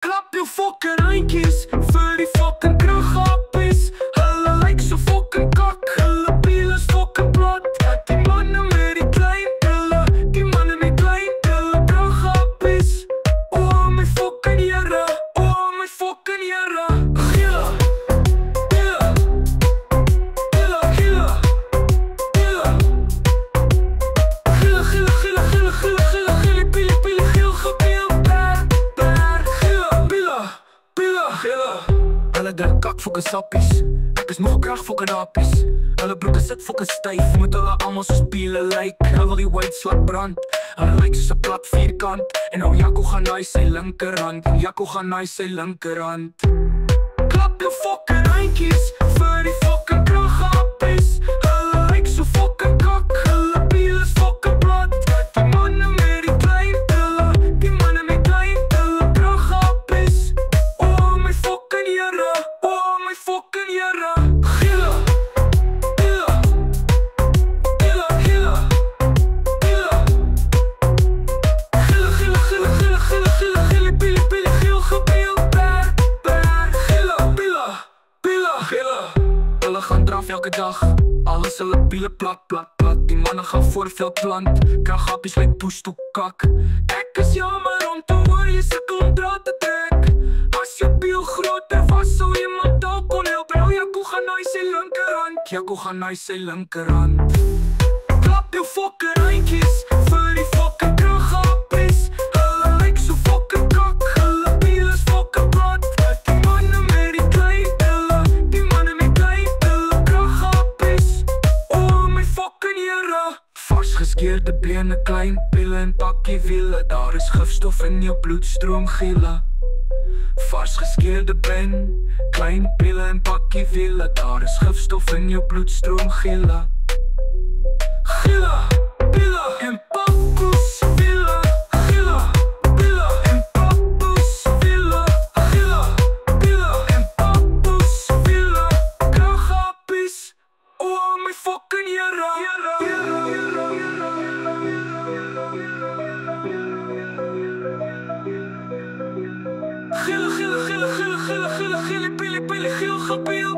Klap jou fucking handjies vir die fucking krugappies. Hulle lyk so fucking kak, hulle piel is fucking plat. Die manne met die klein pille, die manne met klein pille krugappies. Oh my fucking Here, oh my fucking Here. Gila, gila, gila, gila, gila. Gila, gila, gila, gila, gila, gila, gila, pili, pili, gil, gepeel, per, gila, pila, pila, gila. Hulle drink kak fucking sappies, ek is nog krag fucking appies. Hulle broeke sit fucking styf, met hulle allemaal soos piele lyk. Hulle wil die white slak brand, hulle lyk soos 'n plat vierkant. En nou Jaco gaan naai sy linkerhand, Jaco gaan naai sy linkerhand. Klap jou fucking handjies vir die fucking krugappies. Hulle lyk so fucking kak, hulle piel is fucking plat. Die manne met die klein pille, die manne met klein pille krugappies. Oh my fucking Here, oh my fucking Here. Gila, gila, gila, gila, gila. Gila, gila, gila, gila, gila, gila, gila, pili, pili, gil, gepeel, per, gila, pila, pila, gila. Hulle gaan draf elke dag, alles hulle piele plat, plat, plat. Die manne gaan voorveld plant, kragappies lyk push toe kak. Ek is jammer om te hoor jy sukkel om draad te trek. As jou piel groter was, sou iemand dalk kon help. Nou Jaco gaan naai sy linkerhand, Jaco gaan naai sy linkerhand. Klap jou fucking handjies vir die fucking krugappies. Hulle lyk so fucking kak, hulle piel is fucking plat. Die manne met die klein pille, die manne met klein pille krugappies. Oh my fucking Here. Vasgeskeurde bene, klein pille en pakkie wiele. Daar is gifstof in jou bloedstroom, gila. Vasgeskeurde ben, klein pille en pakkie wiele. Daar is gifstof in jou bloedstroom, gila. Gila, pila en papoes, villa. Gila, pila en papoes, villa. Gila, pila en papoes, villa. Kragappies, oh my fucking Here. Gila, gila, gila, gila, gila, gila, gila, pili, pili, gil, gepeel,